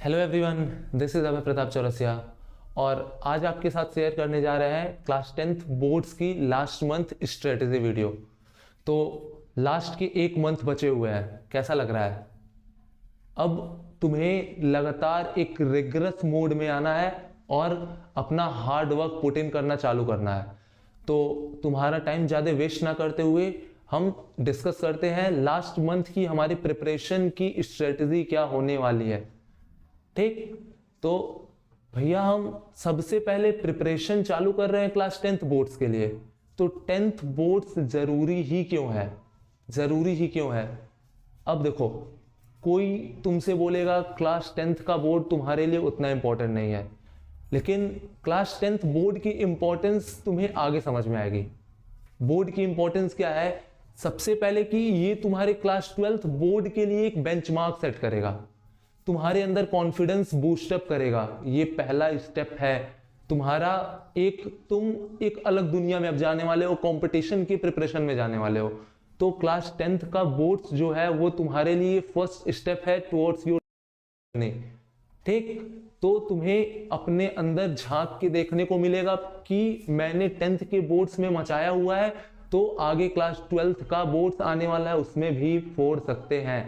Hello everyone, this is अभय प्रताप चौरसिया और आज आपके साथ शेयर करने जा रहे हैं क्लास 10th बोर्ड्स की लास्ट मंथ स्ट्रेटजी वीडियो। तो लास्ट के एक मंथ बचे हुए हैं, कैसा लग रहा है? अब तुम्हें लगातार एक रिग्रेस मोड में आना है और अपना हार्ड वर्क पुट इन करना चालू करना है। तो तुम्हारा टाइम ज़्यादा वेस्ट ना करते हुए हम डिस्कस करते हैं लास्ट मंथ की हमारी प्रिपरेशन की स्ट्रेटजी क्या होने वाली है। ठीक, तो भैया हम सबसे पहले प्रिपरेशन चालू कर रहे हैं क्लास 10th बोर्ड्स के लिए। तो 10th बोर्ड्स जरूरी ही क्यों है? जरूरी ही क्यों है? अब देखो, कोई तुमसे बोलेगा क्लास 10th का बोर्ड तुम्हारे लिए उतना इंपॉर्टेंट नहीं है, लेकिन क्लास 10th बोर्ड की इंपॉर्टेंस तुम्हें आगे समझ में आएगी। बोर्ड की इंपॉर्टेंस क्या है? सबसे पहले कि ये तुम्हारे क्लास 12th बोर्ड के लिए एक बेंचमार्क सेट करेगा, तुम्हारे अंदर कॉन्फिडेंस बूस्टअप करेगा। ये पहला स्टेप है तुम्हारा। तुम एक अलग दुनिया में अब जाने वाले हो, कंपटीशन की प्रिपरेशन में जाने वाले हो। तो क्लास 10th का बोर्ड्स जो है वो तुम्हारे लिए फर्स्ट स्टेप है टुवर्ड्स योर जर्नी। ठीक, तो तुम्हें अपने अंदर झांक के देखने को मिलेगा कि मैंने 10th के बोर्ड्स में मचाया हुआ है, तो आगे क्लास 12th का बोर्ड्स आने वाला है उसमें भी फोड़ सकते हैं।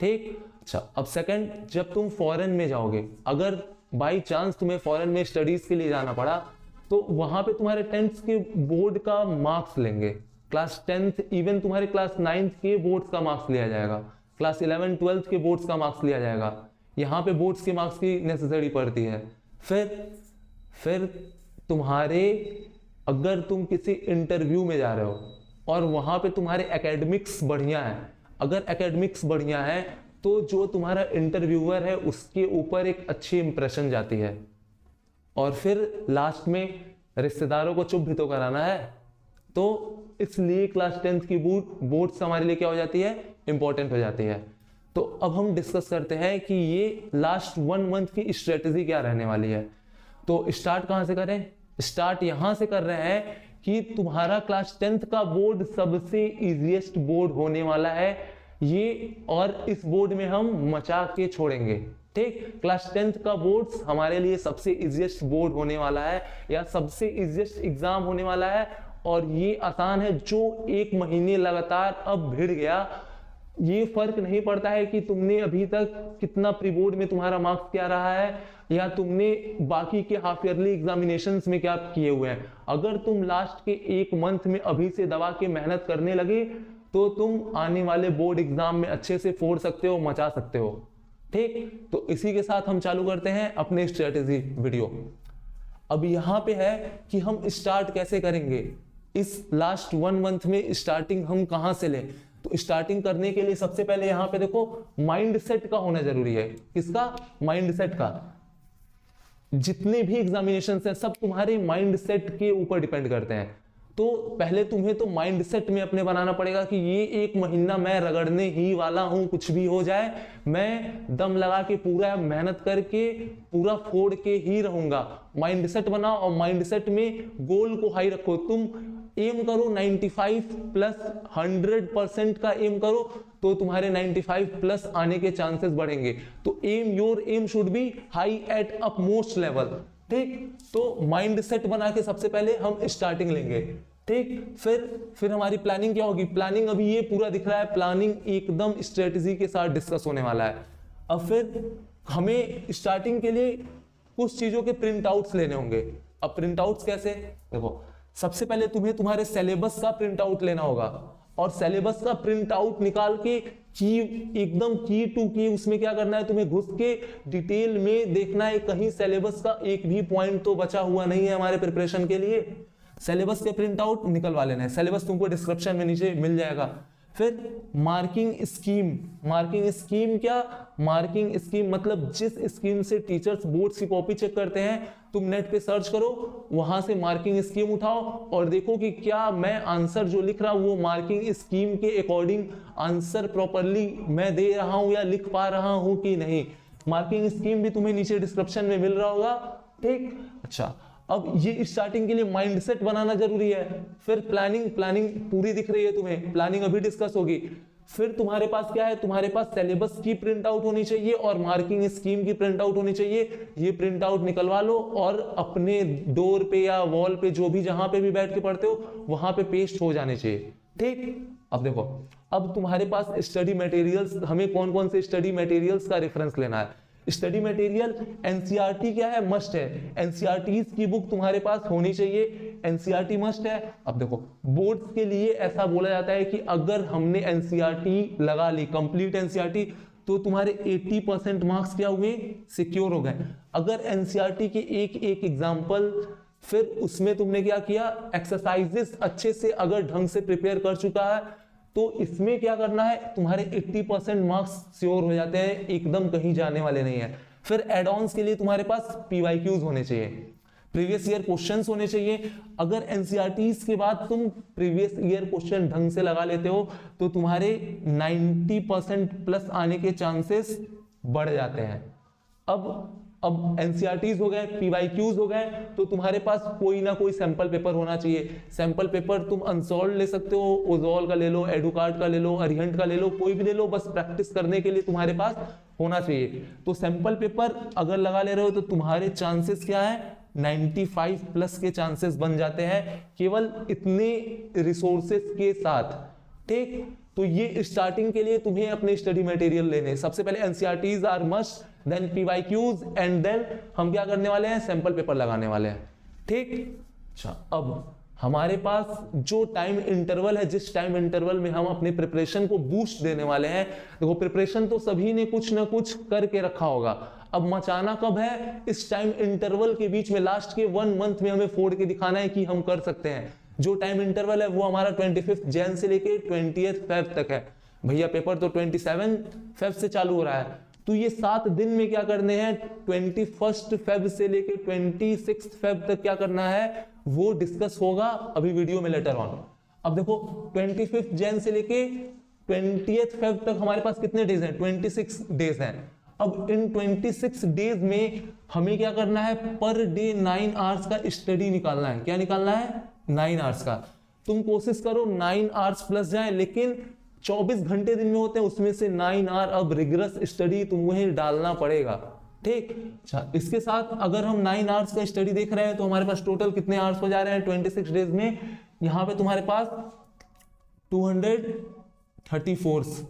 ठीक, अच्छा, अब सेकंड, जब तुम फॉरेन में जाओगे, अगर बाई चांस तुम्हें फॉरेन में स्टडीज के लिए जाना पड़ा, तो वहां पे तुम्हारे 10th के बोर्ड का मार्क्स लेंगे। क्लास 10th, इवन तुम्हारे क्लास 9th के बोर्ड्स का मार्क्स लिया जाएगा, क्लास 11 12th के बोर्ड्स का मार्क्स लिया जाएगा। यहाँ पे बोर्ड्स के मार्क्स की नेसेसरी पड़ती है। फिर तुम्हारे, अगर तुम किसी इंटरव्यू में जा रहे हो और वहां पे तुम्हारे एकेडमिक्स बढ़िया है, अगर एकेडमिक्स बढ़िया है तो जो तुम्हारा इंटरव्यूअर है उसके ऊपर एक अच्छी इंप्रेशन जाती है। और फिर लास्ट में रिश्तेदारों को चुप भी तो कराना है। तो इसलिए क्लास 10th की बोर्ड्स हमारे लिए क्या हो जाती है? इंपॉर्टेंट हो जाती है। तो अब हम डिस्कस करते हैं कि ये लास्ट 1 मंथ की स्ट्रेटेजी क्या रहने वाली है। तो स्टार्ट कहां से करें? स्टार्ट यहां से कर रहे हैं कि तुम्हारा क्लास 10th का बोर्ड सबसे इजीएस्ट बोर्ड होने वाला है ये, और इस बोर्ड में हम मचा के छोड़ेंगे। ठीक, क्लास 10th का बोर्ड हमारे लिए सबसे इजीएस्ट बोर्ड होने वाला है या सबसे इजीएस्ट एग्जाम होने वाला है, और ये आसान है। जो एक महीने लगातार अब भिड़ गया, ये फर्क नहीं पड़ता है कि तुमने अभी तक कितना प्री बोर्ड में तुम्हारा मार्क्स क्या रहा है या तुमने बाकी के हाफ ईयरली एग्जामिनेशंस में क्या किए हुए हैं। अगर तुम लास्ट के एक मंथ में अभी से दबा के मेहनत करने लगे तो तुम आने वाले बोर्ड एग्जाम में अच्छे से फोड़ सकते हो, मचा सकते हो। ठीक, तो इसी के साथ हम चालू करते हैं अपने स्ट्रेटेजी वीडियो। अब यहां पे है कि हम स्टार्ट कैसे करेंगे इस लास्ट 1 मंथ में। स्टार्टिंग हम कहां से लें? तो स्टार्टिंग करने के लिए सबसे पहले यहां पे देखो, माइंडसेट का होना जरूरी है। किसका? माइंडसेट का। जितने भी एग्जामिनेशंस हैं सब तुम्हारे माइंडसेट के ऊपर डिपेंड करते हैं। तो पहले तुम्हें तो माइंडसेट में अपने बनाना पड़ेगा कि ये एक महीना मैं रगड़ने ही वाला हूं, कुछ भी हो जाए मैं दम लगा के पूरा मेहनत करके पूरा फोड़ के ही रहूंगा। माइंडसेट बनाओ और माइंडसेट में गोल को हाई रखो। तुम एम करो 95 प्लस 100% का एम करो, तो तुम्हारे 95 प्लस आने के चांसेस बढ़ेंगे। तो your aim should be high at up most level. ठीक, तो माइंडसेट बना के सबसे पहले हम स्टार्टिंग लेंगे। ठीक, फिर हमारी प्लानिंग क्या होगी? प्लानिंग अभी ये पूरा दिख रहा है, प्लानिंग एकदम स्ट्रेटजी के साथ डिस्कस होने वाला है। अब फिर हमें स्टार्टिंग के लिए कुछ चीजों के प्रिंट आउट्स लेने होंगे। अब प्रिंट आउट्स कैसे? देखो, सबसे पहले तुम्हें तुम्हारे सिलेबस का प्रिंट आउट लेना होगा, और सिलेबस का प्रिंट आउट निकाल के एकदम की टू की उसमें क्या करना है, तुम्हें घुस के डिटेल में देखना है कहीं सिलेबस का एक भी पॉइंट तो बचा हुआ नहीं है हमारे प्रिपरेशन के लिए। सिलेबस के प्रिंट आउट निकलवा लेना है, सिलेबस तुमको डिस्क्रिप्शन में नीचे मिल जाएगा। फिर मार्किंग स्कीम। मार्किंग स्कीम क्या? मार्किंग स्कीम मतलब जिस स्कीम से टीचर्स बोर्ड्स की कॉपी चेक करते हैं, तुम नेट पे सर्च करो, वहां से मार्किंग स्कीम उठाओ और देखो कि क्या मैं आंसर जो लिख रहा हूं वो मार्किंग स्कीम के अकॉर्डिंग आंसर प्रॉपरली मैं दे रहा हूं या लिख पा रहा हूं कि नहीं। मार्किंग स्कीम भी तुम्हें नीचे डिस्क्रिप्शन में मिल रहा होगा। ठीक, अच्छा, अब ये स्टार्टिंग के लिए माइंडसेट बनाना जरूरी है। फिर प्लानिंग पूरी दिख रही है तुम्हें, प्लानिंग अभी डिस्कस होगी। फिर तुम्हारे पास क्या है, तुम्हारे पास सिलेबस की प्रिंट आउट होनी चाहिए और मार्किंग स्कीम की प्रिंट आउट होनी चाहिए। ये प्रिंट आउट निकलवा लो और अपने डोर पे या वॉल पे, जो भी जहां पे भी बैठ के पढ़ते हो वहां पे पेस्ट हो जाने चाहिए। ठीक, अब देखो, अब तुम्हारे पास स्टडी मटेरियल्स, हमें कौन कौन से स्टडी मटेरियल्स का रेफरेंस लेना है। स्टडी मटेरियल एनसीईआरटी क्या है, मस्ट है। एनसीईआरटीज की बुक तुम्हारे पास होनी चाहिए, एनसीईआरटी मस्ट है। अब देखो, बोर्ड्स के लिए ऐसा बोला जाता है कि अगर हमने एनसीईआरटी लगा ली, कंप्लीट एनसीईआरटी, तो तुम्हारे 80% मार्क्स क्या हुए, सिक्योर हो गए। अगर एनसीईआरटी के एक एक एग्जाम्पल, फिर उसमें तुमने क्या किया, एक्सरसाइजेस अच्छे से अगर ढंग से प्रिपेयर कर चुका है, तो इसमें क्या करना है, तुम्हारे 80% मार्क्स श्योर हो जाते हैं, एकदम कहीं जाने वाले नहीं है। फिर एड ऑन्स के लिए तुम्हारे पास पीवाईक्यूज होने चाहिए, प्रीवियस ईयर क्वेश्चंस होने चाहिए। अगर एनसीईआरटीज के बाद तुम प्रीवियस ईयर क्वेश्चन ढंग से लगा लेते हो तो तुम्हारे 90% प्लस आने के चांसेस बढ़ जाते हैं। अब एनसीईआरटीज हो गए, पीवाईक्यूज हो गए, तो तुम्हारे पास कोई ना कोई सैंपल पेपर होना चाहिए। सैंपल पेपर तुम अनसॉल्व ले सकते हो, ओजोल का ले लो, एडुकार्ड का ले लो, अरिहंट का ले लो, कोई भी ले लो, बस प्रैक्टिस करने के लिए तुम्हारे पास होना चाहिए। तो सैंपल पेपर अगर लगा ले रहे हो तो तुम्हारे चांसेस क्या है, 95 प्लस के चांसेस बन जाते हैं केवल इतने रिसोर्सेस के साथ। ठीक, तो ये स्टार्टिंग के लिए तुम्हें अपने स्टडी मटेरियल लेने, सबसे पहले NCERTs are must, then PYQs, and then हम क्या करने वाले हैं, सैंपल पेपर लगाने वाले हैं। ठीक, अच्छा, अब हमारे पास जो टाइम इंटरवल है, जिस टाइम इंटरवल में हम अपने प्रिपरेशन को बूस्ट देने वाले हैं, देखो प्रिपरेशन तो सभी ने कुछ ना कुछ करके रखा होगा, अब मचाना कब है, इस टाइम इंटरवल के बीच में, लास्ट के 1 मंथ में हमें फोड़ के दिखाना है कि हम कर सकते हैं। जो टाइम इंटरवल है वो हमारा 25 जैन से लेके 20 फेब तक है। भैया पेपर तो 27 फेब से चालू हो रहा है, तो ये 7 दिन में क्या करने हैं, 21 फेब से लेके 26 फेब तक क्या करना है वो डिस्कस होगा अभी वीडियो में लेटर ऑन। अब देखो 25 जैन से लेके 20 फेब तक हमारे पास कितने डेज हैं, 26 डेज हैं। अब इन 26 डेज में हमें क्या करना है, पर डे 9 आवर्स का स्टडी निकालना है। क्या निकालना है, 9 आवर्स का। तुम कोशिश करो 9 आवर्स प्लस जाए, लेकिन 24 घंटे दिन में होते हैं, उसमें से 9 आवर अब रिगरस स्टडी तुम्हें डालना पड़ेगा। ठीक, अच्छा, इसके साथ अगर हम 9 आवर्स का स्टडी देख रहे हैं तो हमारे पास टोटल कितने आवर्स हो जा रहे हैं 26 डेज में, यहाँ पे तुम्हारे पास 234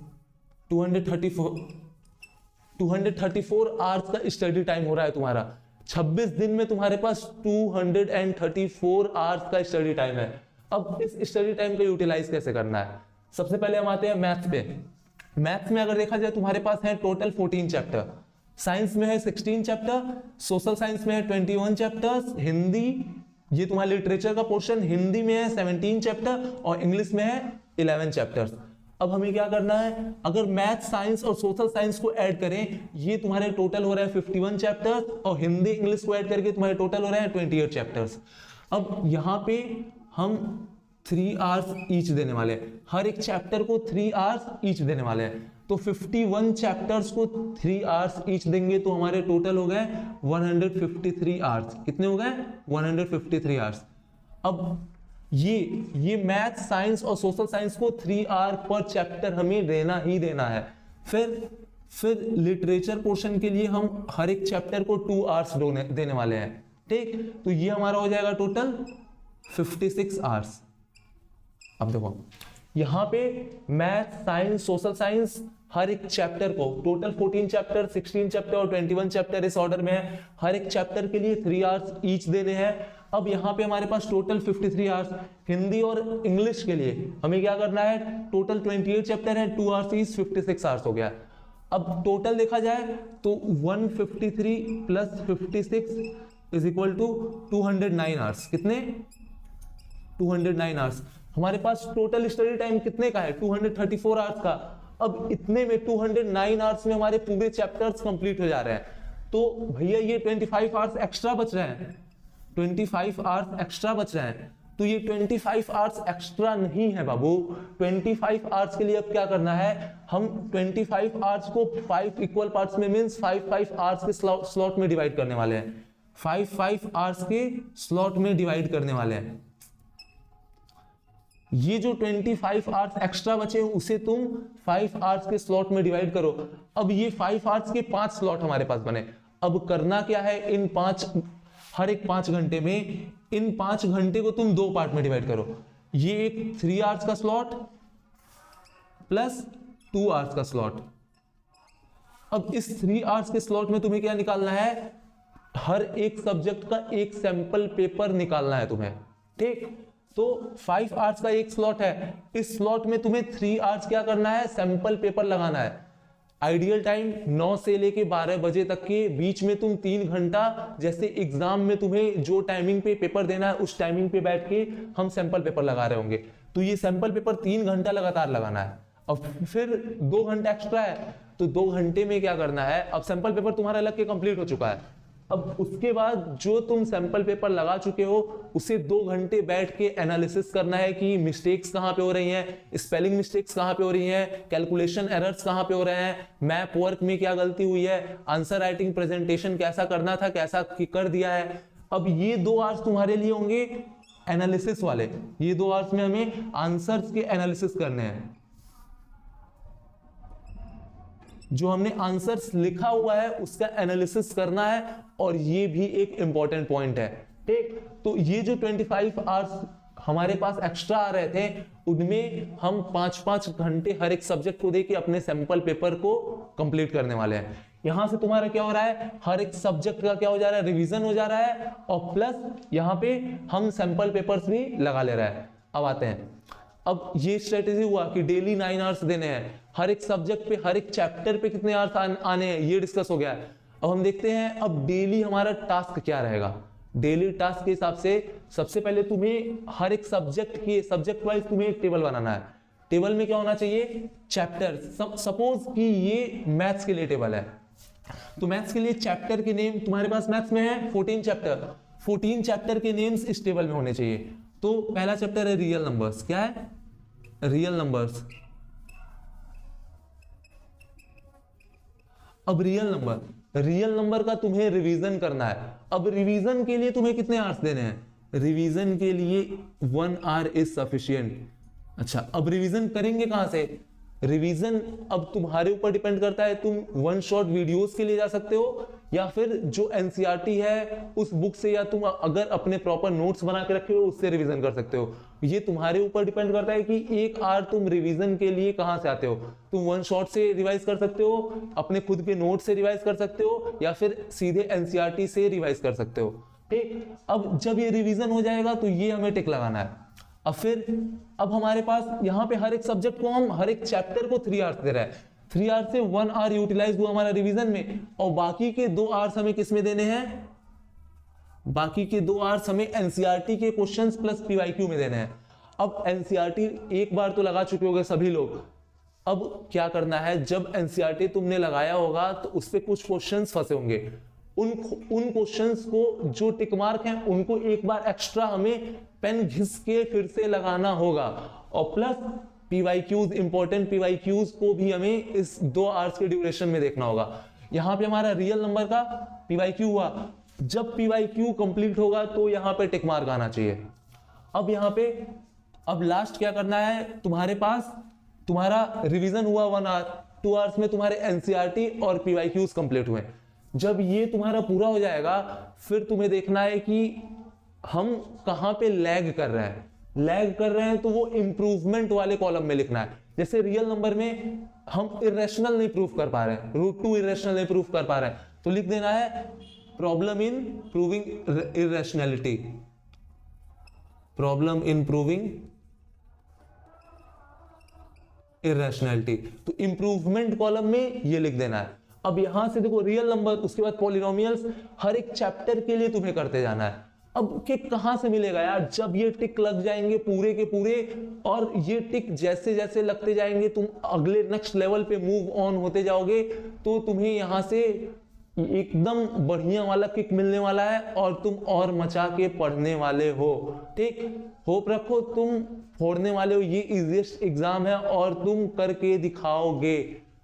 आवर्स का स्टडी टाइम हो रहा है तुम्हारा। 26 दिन में तुम्हारे पास 234 आवर्स का स्टडी टाइम है। अब इस स्टडी टाइम का यूटिलाइज कैसे करना है, सबसे पहले हम आते हैं मैथ्स पे। मैथ्स में अगर देखा जाए तुम्हारे पास है टोटल 14 चैप्टर, साइंस में है 16 चैप्टर, सोशल साइंस में है 21 चैप्टर्स, हिंदी, ये तुम्हारा लिटरेचर का पोर्शन, हिंदी में है 17 चैप्टर और इंग्लिश में है 11 चैप्टर्स। अब हमें क्या करना है, अगर मैथ, साइंस और सोशल साइंस को ऐड करें, ये तुम्हारे टोटल हो रहा है 51 चैप्टर्स, और हिंदी इंग्लिश को ऐड करके तुम्हारे टोटल हो रहे हैं 28 चैप्टर्स। अब यहाँ पे हम 3 आवर्स ईच देने वाले हैं, हर एक चैप्टर को 3 आवर्स ईच देने वाले हैं, तो 51 चैप्टर्स को 3 आवर्स ईच देंगे तो हमारे टोटल हो गए 153 आवर्स। कितने हो गए, 153 आवर्स। अब ये मैथ, साइंस और सोशल साइंस को 3 आवर पर चैप्टर हमें देना ही देना है। फिर लिटरेचर पोर्शन के लिए हम हर एक चैप्टर को 2 आवर्स देने वाले हैं। ठीक, तो ये हमारा हो जाएगा टोटल 56 आवर्स। अब देखो यहाँ पे मैथ, साइंस, सोशल साइंस हर एक चैप्टर को, टोटल 14 चैप्टर, 16 चैप्टर और 21 चैप्टर इस ऑर्डर में है, हर एक चैप्टर के लिए 3 आवर्स ईच देने हैं। अब यहाँ पे हमारे पास टोटल 53 आवर्स। हिंदी और इंग्लिश के लिए हमें क्या करना है, टोटल 28 चैप्टर है, 2 आवर्स ईच, 56 आवर्स हो गया। अब टोटल देखा जाए तो 153 plus 56 is equal to 209 hours. कितने, 209 आवर्स। हमारे पास टोटल स्टडी टाइम कितने का है, 234 आवर्स का। अब इतने में 209 आवर्स में हमारे पूरे चैप्टर्स कंप्लीट हो जा रहे हैं, तो भैया ये 25 आवर्स एक्स्ट्रा बच रहे हैं, 25 आवर्स एक्स्ट्रा बच रहे हैं। तो ये 25 आवर्स एक्स्ट्रा नहीं है बाबू, 25 आवर्स के लिए अब क्या करना है, हम 25 आवर्स को 5 इक्वल पार्ट्स में, मींस 5 आवर्स के स्लॉट में डिवाइड करने वाले हैं, 5 आवर्स के स्लॉट में डिवाइड करने वाले हैं। ये जो 25 आवर्स एक्स्ट्रा बचे हैं उसे तुम 5 आवर्स के स्लॉट में डिवाइड करो। अब ये 5 आवर्स के 5 स्लॉट हमारे पास बने। अब करना क्या है, इन 5 हर एक 5 घंटे में इन 5 घंटे को तुम 2 पार्ट में डिवाइड करो। ये एक 3 आवर्स का स्लॉट प्लस 2 आवर्स का स्लॉट। अब इस 3 आवर्स के स्लॉट में तुम्हें क्या निकालना है, हर एक सब्जेक्ट का एक सैंपल पेपर निकालना है तुम्हें, ठीक। तो 5 आवर्स का एक स्लॉट है, इस स्लॉट में तुम्हें 3 आवर्स क्या करना है, सैंपल पेपर लगाना है। आइडियल टाइम 9 से लेके 12 बजे तक के बीच में तुम 3 घंटा, जैसे एग्जाम में तुम्हें जो टाइमिंग पे पेपर देना है उस टाइमिंग पे बैठ के हम सैंपल पेपर लगा रहे होंगे। तो ये सैंपल पेपर 3 घंटा लगातार लगाना है। अब फिर 2 घंटा एक्स्ट्रा है, तो 2 घंटे में क्या करना है, अब सैंपल पेपर तुम्हारा लग के कंप्लीट हो चुका है। अब उसके बाद जो तुम सैंपल पेपर लगा चुके हो उसे 2 घंटे बैठ के एनालिसिस करना है कि मिस्टेक्स कहाँ पे हो रही हैं, स्पेलिंग मिस्टेक्स कहाँ पे हो रही हैं, कैलकुलेशन एरर्स कहाँ पे हो रहे हैं, मैप वर्क में क्या गलती हुई है, आंसर राइटिंग प्रेजेंटेशन कैसा करना था कैसा कर दिया है। अब ये 2 आवर्स तुम्हारे लिए होंगे एनालिसिस वाले। ये 2 आवर्स में हमें आंसर्स के एनालिसिस करने हैं। जो हमने आंसर्स लिखा हुआ है उसका एनालिसिस करना है, और ये भी एक इंपॉर्टेंट पॉइंट है, ठीक। तो ये जो 25 आवर्स हमारे पास एक्स्ट्रा आ रहे थे उनमें हम 5-5 घंटे हर एक सब्जेक्ट को देके अपने सैंपल पेपर को कंप्लीट करने वाले हैं। यहां से तुम्हारा क्या हो रहा है, हर एक सब्जेक्ट का क्या हो जा रहा है, रिवीजन हो जा रहा है, और प्लस यहां पे हम सैंपल पेपर्स भी लगा ले रहा है। अब आते हैं, अब ये स्ट्रेटेजी हुआ कि डेली 9 आवर्स देने हैं, हर एक सब्जेक्ट पे हर एक चैप्टर पे कितने आवर्स आने हैं ये डिस्कस हो गया है। अब हम देखते हैं अब डेली हमारा टास्क क्या रहेगा। डेली टास्क के हिसाब से सबसे पहले तुम्हें हर एक सब्जेक्ट वाइज तुम्हें एक टेबल बनाना है। टेबल में क्या होना चाहिए, चैप्टर। सपोज कि ये मैथ्स के लिए टेबल है, तो मैथ्स के लिए चैप्टर के नेम तुम्हारे पास मैथ्स में है 14 चैप्टर, 14 चैप्टर के नेम्स इस टेबल में होने चाहिए। तो पहला चैप्टर है रियल नंबर्स। क्या है, रियल नंबर्स। अब रियल नंबर का तुम्हें रिवीजन करना है। अब रिवीजन के लिए तुम्हें कितने आवर्स देने हैं, रिवीजन के लिए 1 आवर इज सफिशिएंट। अच्छा, अब रिवीजन करेंगे कहां से, रिवीजन अब तुम्हारे ऊपर डिपेंड करता है। तुम 1 शॉट वीडियोस के लिए जा सकते हो, या फिर जो एनसीईआरटी है उस बुक से, या तुम अगर अपने प्रॉपर नोट्स बना के रखे हो उससे रिवीजन कर सकते हो। ये तुम्हारे ऊपर डिपेंड करता है कि 1 आवर तुम रिवीजन के लिए कहां से आते हो। तुम 1 शॉट से रिवाइज कर सकते हो, अपने खुद के नोट से रिवाइज कर सकते हो, या फिर सीधे एनसीईआरटी से रिवाइज कर सकते हो, ठीक। अब जब ये रिवीजन हो जाएगा तो ये हमें टिक लगाना है। अब हमारे पास यहाँ पे हर एक सब्जेक्ट को हम हर एक चैप्टर को 3 आवर्स दे रहे हैं। 3 आवर्स से 1 आवर यूटिलाइज हुआ हमारा रिवीजन में, और बाकी के 2 आवर्स हमें किस में देने हैं, बाकी के 2 आवर्स हमें एनसीईआरटी के क्वेश्चंस प्लस पीवाईक्यू में देने हैं। अब एनसीईआरटी एक बार तो लगा चुके होंगे सभी लोग। अब क्या करना है, जब एनसीईआरटी तुमने लगाया होगा तो उस पर कुछ क्वेश्चंस फंसे होंगे। उन क्वेश्चंस को जो टिक मार्क हैं उनको एक बार एक्स्ट्रा हमें पेन घिस के फिर से लगाना होगा, और प्लस पीवाईक्यूज, इंपॉर्टेंट पीवाईक्यूज को भी हमें इस 2 आवर्स के ड्यूरेशन में देखना होगा। यहाँ पे हमारा रियल नंबर का पीवाईक्यू हुआ, जब पीवाईक्यू कंप्लीट होगा तो यहाँ पे टिक मार्क आना चाहिए। अब यहाँ पे अब लास्ट क्या करना है, तुम्हारे पास तुम्हारा रिवीजन हुआ 1 आवर, 2 आवर्स में तुम्हारे एनसीईआरटी और पीवाईक्यूज कंप्लीट हुए। जब ये तुम्हारा पूरा हो जाएगा फिर तुम्हें देखना है कि हम कहां पे लैग कर रहे हैं, तो वो इंप्रूवमेंट वाले कॉलम में लिखना है। जैसे रियल नंबर में हम इरेशनल नहीं प्रूव कर पा रहे हैं, √2 इरेशनल नहीं प्रूव कर पा रहे हैं, तो लिख देना है problem in proving irrationality, problem in proving irrationality. तो इंप्रूवमेंट कॉलम में ये लिख देना है। अब यहां से देखो रियल नंबर, उसके बाद पॉलिनोमियल्स, हर एक चैप्टर के लिए तुम्हें करते जाना है। अब किक कहां से मिलेगा यार, जब ये टिक लग जाएंगे पूरे के पूरे, और ये टिक जैसे जैसे लगते जाएंगे तुम अगले नेक्स्ट लेवल पे मूव ऑन होते जाओगे, तो तुम्हें यहां से एकदम बढ़िया वाला किक मिलने वाला है और तुम और मचा के पढ़ने वाले हो, ठीक। होप रखो तुम फोड़ने वाले हो, ये इजीएस्ट एग्जाम है और तुम करके दिखाओगे,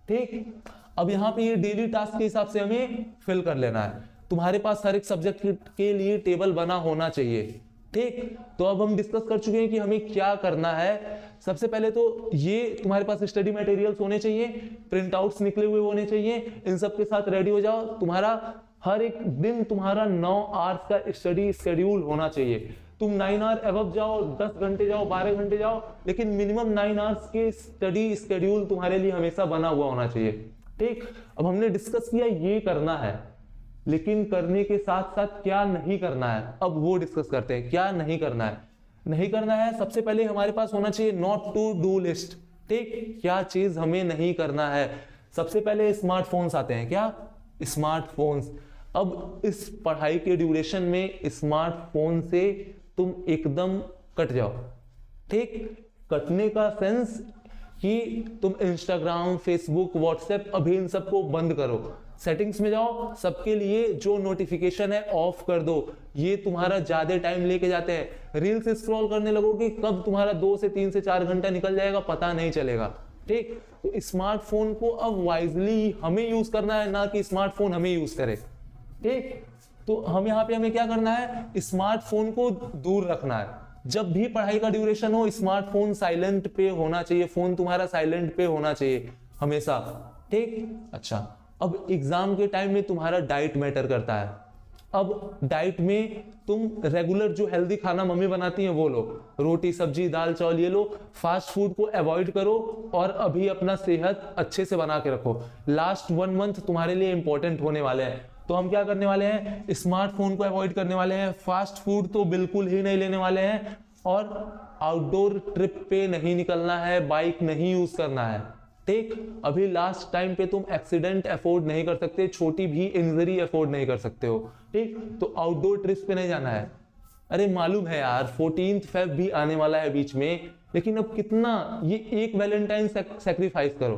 ठीक। अब यहाँ पे ये डेली टास्क के हिसाब से हमें फिल कर लेना है। तुम्हारे पास हर एक सब्जेक्ट के लिए टेबल बना होना चाहिए, ठीक, तो अब हम डिस्कस कर चुके हैं कि हमें क्या करना है। सबसे पहले तो ये तुम्हारे पास स्टडी मटेरियल्स होने चाहिए, प्रिंट आउट्स निकले हुए होने चाहिए, इन सब के साथ रेडी हो जाओ। तुम्हारा हर एक दिन तुम्हारा 9 आवर्स का स्टडी शेड्यूल होना चाहिए। तुम 9 आवर अबव जाओ, 10 घंटे जाओ, 12 घंटे जाओ, लेकिन मिनिमम 9 आवर्स के स्टडी शेड्यूल तुम्हारे लिए हमेशा बना हुआ होना चाहिए। ठीक, अब हमने डिस्कस किया ये करना है, लेकिन करने के साथ साथ क्या नहीं करना है, अब वो डिस्कस करते हैं। क्या नहीं करना है? नहीं करना है, सबसे पहले हमारे पास होना चाहिए नॉट टू डू लिस्ट। ठीक, क्या चीज हमें नहीं करना है? सबसे पहले स्मार्टफोन्स आते हैं। क्या? स्मार्टफोन्स। अब इस पढ़ाई के ड्यूरेशन में स्मार्टफोन से तुम एकदम कट जाओ। ठीक, कटने का सेंस कि तुम इंस्टाग्राम, फेसबुक, व्हाट्सएप अभी इन सबको बंद करो, सेटिंग्स में जाओ, सबके लिए जो नोटिफिकेशन है ऑफ कर दो। ये तुम्हारा ज्यादा टाइम लेके जाते हैं। रील्स स्क्रॉल करने लगोगे, कब तुम्हारा 2 से 3 से 4 घंटा निकल जाएगा पता नहीं चलेगा। ठीक, तो स्मार्टफोन को अब वाइजली हमें यूज करना है, ना कि स्मार्टफोन हमें यूज करे। ठीक, तो हम यहाँ पे हमें क्या करना है? स्मार्टफोन को दूर रखना है। जब भी पढ़ाई का ड्यूरेशन हो, स्मार्टफोन साइलेंट पे होना चाहिए, फोन तुम्हारा साइलेंट पे होना चाहिए हमेशा। ठीक, अच्छा, अब एग्जाम के टाइम में तुम्हारा डाइट मैटर करता है। अब डाइट में तुम रेगुलर जो हेल्दी खाना मम्मी बनाती हैं वो लो, रोटी, सब्जी, दाल, चावल ये लो। फास्ट फूड को अवॉइड करो और अभी अपना सेहत अच्छे से बना के रखो। लास्ट 1 मंथ तुम्हारे लिए इंपॉर्टेंट होने वाले हैं, तो हम क्या करने वाले हैं? स्मार्टफोन को अवॉइड करने वाले हैं, फास्ट फूड तो बिल्कुल ही नहीं लेने वाले हैं, और आउटडोर ट्रिप पे नहीं निकलना है, बाइक नहीं यूज करना है। ठीक, अभी लास्ट टाइम पे तुम एक्सीडेंट अफोर्ड नहीं कर सकते, छोटी भी इंजरी अफोर्ड नहीं कर सकते हो। ठीक, तो आउटडोर ट्रिप पे नहीं जाना है। अरे मालूम है यार 14 फेब भी आने वाला है बीच में, लेकिन अब कितना, ये एक वैलेंटाइन सेक्रीफाइस करो।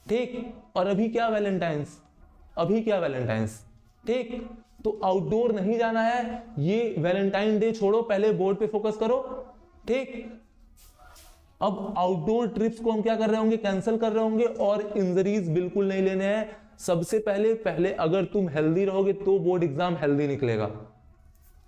ठीक, और अभी क्या वैलेंटाइंस, अभी क्या वैलेंटाइंस। ठीक, तो आउटडोर नहीं जाना है, ये वैलेंटाइन डे छोड़ो, पहले बोर्ड पे फोकस करो। ठीक, अब आउटडोर ट्रिप्स को हम क्या कर रहे होंगे? कैंसिल कर रहे होंगे, और इंजरीज बिल्कुल नहीं लेने हैं। सबसे पहले अगर तुम हेल्दी रहोगे तो बोर्ड एग्जाम हेल्दी निकलेगा।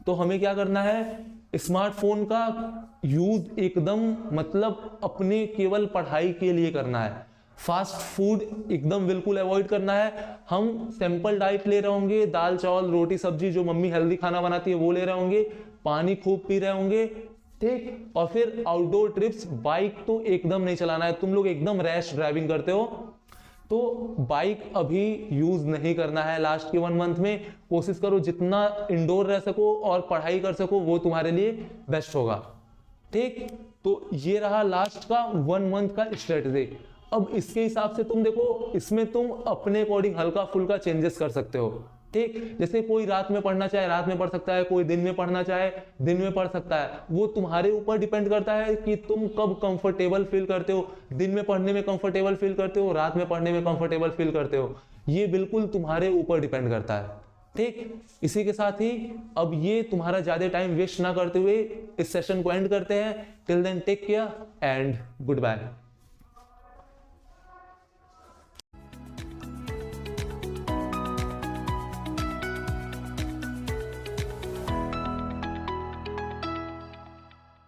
तो हमें क्या करना है? स्मार्टफोन का यूज एकदम मतलब अपने केवल पढ़ाई के लिए करना है। फास्ट फूड एकदम बिल्कुल अवॉइड करना है। हम सिंपल डाइट ले रहे होंगे, दाल, चावल, रोटी, सब्जी, जो मम्मी हेल्दी खाना बनाती है वो ले रहे होंगे, पानी खूब पी रहे होंगे। ठीक, और फिर आउटडोर ट्रिप्स, बाइक तो एकदम नहीं चलाना है। तुम लोग एकदम रैश ड्राइविंग करते हो, तो बाइक अभी यूज नहीं करना है लास्ट के 1 मंथ में। कोशिश करो जितना इंडोर रह सको और पढ़ाई कर सको, वो तुम्हारे लिए बेस्ट होगा। ठीक, तो ये रहा लास्ट का 1 मंथ का स्ट्रेटजी। अब इसके हिसाब से तुम देखो, इसमें तुम अपने अकॉर्डिंग हल्का फुल्का चेंजेस कर सकते हो। ठीक, जैसे कोई रात में पढ़ना चाहे रात में पढ़ सकता है, कोई दिन में पढ़ना चाहे दिन में पढ़ सकता है। वो तुम्हारे ऊपर डिपेंड करता है कि तुम कब कंफर्टेबल फील करते हो। दिन में पढ़ने में कंफर्टेबल फील करते हो, रात में पढ़ने में कंफर्टेबल फील करते हो, ये बिल्कुल तुम्हारे ऊपर डिपेंड करता है। ठीक, इसी के साथ ही अब ये तुम्हारा ज्यादा टाइम वेस्ट ना करते हुए इस सेशन को एंड करते हैं। Till then take care and good bye.